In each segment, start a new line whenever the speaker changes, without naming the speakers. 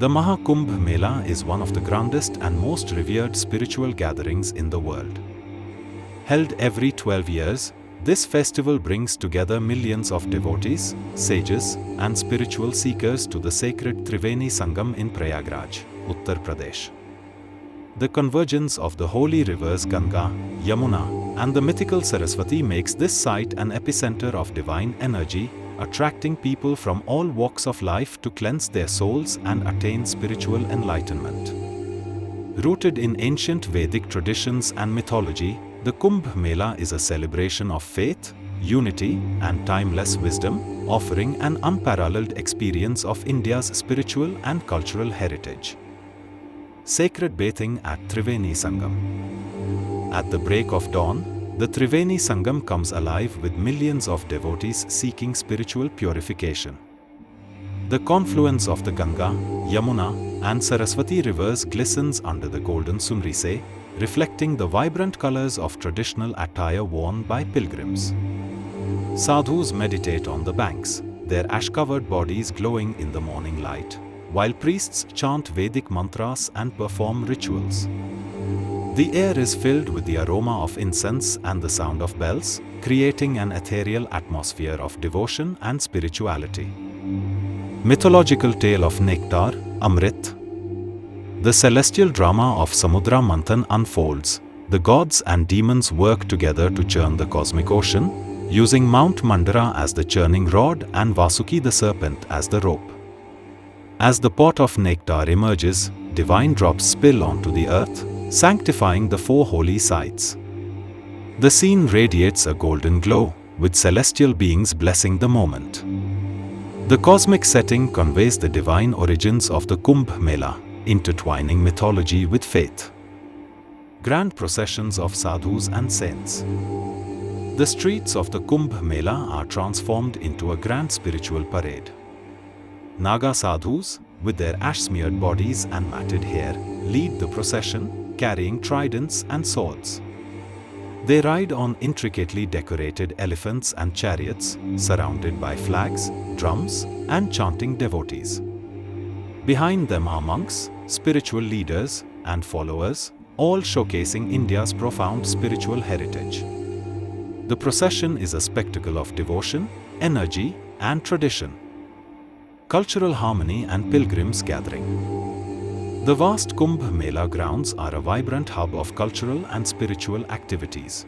The Maha Kumbh Mela is one of the grandest and most revered spiritual gatherings in the world. Held every 12 years, this festival brings together millions of devotees, sages, and spiritual seekers to the sacred Triveni Sangam in Prayagraj, Uttar Pradesh. The convergence of the holy rivers Ganga, Yamuna, and the mythical Saraswati makes this site an epicenter of divine energy, attracting people from all walks of life to cleanse their souls and attain spiritual enlightenment. Rooted in ancient Vedic traditions and mythology, the Kumbh Mela is a celebration of faith, unity, and timeless wisdom, offering an unparalleled experience of India's spiritual and cultural heritage. Sacred bathing at Triveni Sangam. At the break of dawn, the Triveni Sangam comes alive with millions of devotees seeking spiritual purification. The confluence of the Ganga, Yamuna, and Saraswati rivers glistens under the golden sunrise, reflecting the vibrant colors of traditional attire worn by pilgrims. Sadhus meditate on the banks, their ash-covered bodies glowing in the morning light, while priests chant Vedic mantras and perform rituals. The air is filled with the aroma of incense and the sound of bells, creating an ethereal atmosphere of devotion and spirituality. Mythological tale of nectar, Amrit. The celestial drama of Samudra Manthan unfolds. The gods and demons work together to churn the cosmic ocean, using Mount Mandara as the churning rod and Vasuki the serpent as the rope. As the pot of nectar emerges, divine drops spill onto the earth, sanctifying the four holy sites. The scene radiates a golden glow, with celestial beings blessing the moment. The cosmic setting conveys the divine origins of the Kumbh Mela, intertwining mythology with faith. Grand processions of sadhus and saints. The streets of the Kumbh Mela are transformed into a grand spiritual parade. Naga sadhus, with their ash-smeared bodies and matted hair, lead the procession, carrying tridents and swords. They ride on intricately decorated elephants and chariots, surrounded by flags, drums, and chanting devotees. Behind them are monks, spiritual leaders, and followers, all showcasing India's profound spiritual heritage. The procession is a spectacle of devotion, energy, and tradition. Cultural harmony and pilgrims gathering. The vast Kumbh Mela grounds are a vibrant hub of cultural and spiritual activities.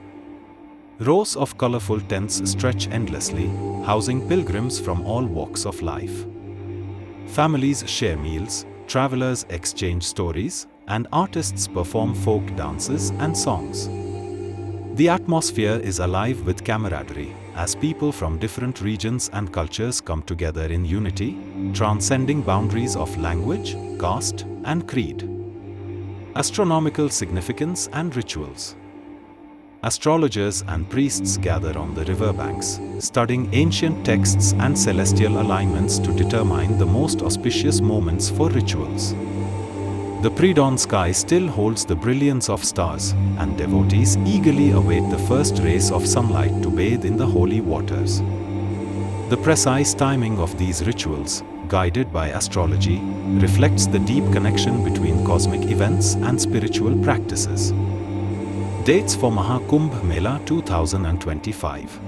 Rows of colorful tents stretch endlessly, housing pilgrims from all walks of life. Families share meals, travelers exchange stories, and artists perform folk dances and songs. The atmosphere is alive with camaraderie, as people from different regions and cultures come together in unity, transcending boundaries of language, caste, and creed. Astronomical significance and rituals. Astrologers and priests gather on the riverbanks, studying ancient texts and celestial alignments to determine the most auspicious moments for rituals. The pre-dawn sky still holds the brilliance of stars, and devotees eagerly await the first rays of sunlight to bathe in the holy waters. The precise timing of these rituals, guided by astrology, reflects the deep connection between cosmic events and spiritual practices. Dates for Mahakumbh Mela 2025.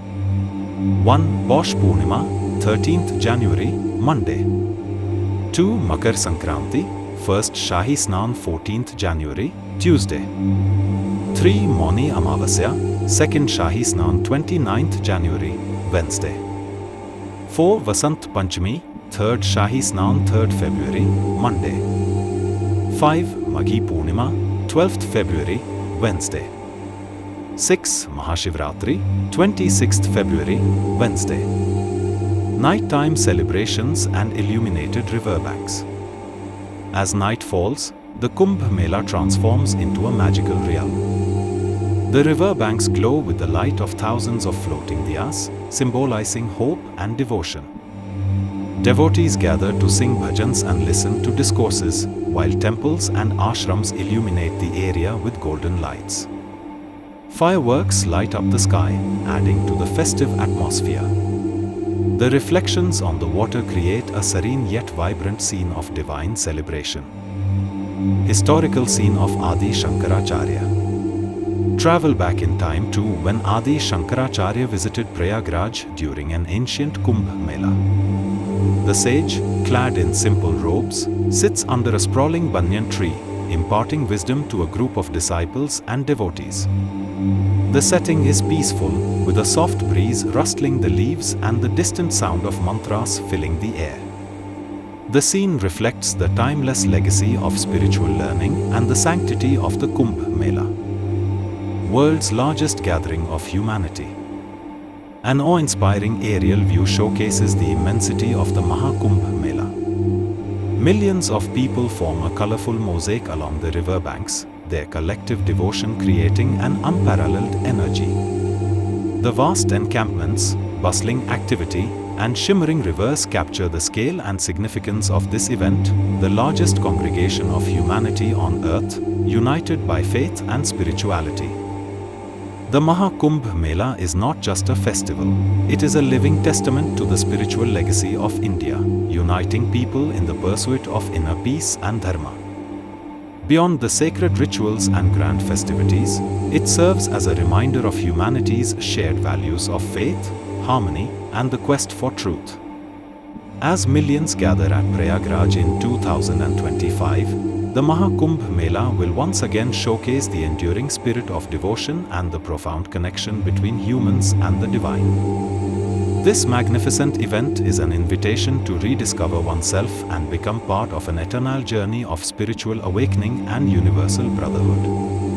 1. Posh Purnima, 13th January, Monday. 2. Makar Sankranti, 1st Shahi Snan, 14th January, Tuesday. 3. Mauni Amavasya, 2nd Shahi Snan, 29th January, Wednesday. 4. Vasant Panchami, 3rd Shahi Snan, 3rd February, Monday. 5. Maghi Purnima, 12th February, Wednesday. 6. Mahashivratri, 26th February, Wednesday. Nighttime celebrations and illuminated riverbanks. As night falls, the Kumbh Mela transforms into a magical realm. The riverbanks glow with the light of thousands of floating diyas, symbolizing hope and devotion. Devotees gather to sing bhajans and listen to discourses, while temples and ashrams illuminate the area with golden lights. Fireworks light up the sky, adding to the festive atmosphere. The reflections on the water create a serene yet vibrant scene of divine celebration. Historical scene of Adi Shankaracharya. Travel back in time to when Adi Shankaracharya visited Prayagraj during an ancient Kumbh Mela. The sage, clad in simple robes, sits under a sprawling banyan tree, imparting wisdom to a group of disciples and devotees. The setting is peaceful, with a soft breeze rustling the leaves and the distant sound of mantras filling the air. The scene reflects the timeless legacy of spiritual learning and the sanctity of the Kumbh Mela, world's largest gathering of humanity. An awe-inspiring aerial view showcases the immensity of the Mahakumbh Mela. Millions of people form a colorful mosaic along the river banks, their collective devotion creating an unparalleled energy. The vast encampments, bustling activity, and shimmering rivers capture the scale and significance of this event, the largest congregation of humanity on earth, united by faith and spirituality. The Mahakumbh Mela is not just a festival, it is a living testament to the spiritual legacy of India, uniting people in the pursuit of inner peace and dharma. Beyond the sacred rituals and grand festivities, it serves as a reminder of humanity's shared values of faith, harmony, and the quest for truth. As millions gather at Prayagraj in 2025, the Mahakumbh Mela will once again showcase the enduring spirit of devotion and the profound connection between humans and the divine. This magnificent event is an invitation to rediscover oneself and become part of an eternal journey of spiritual awakening and universal brotherhood.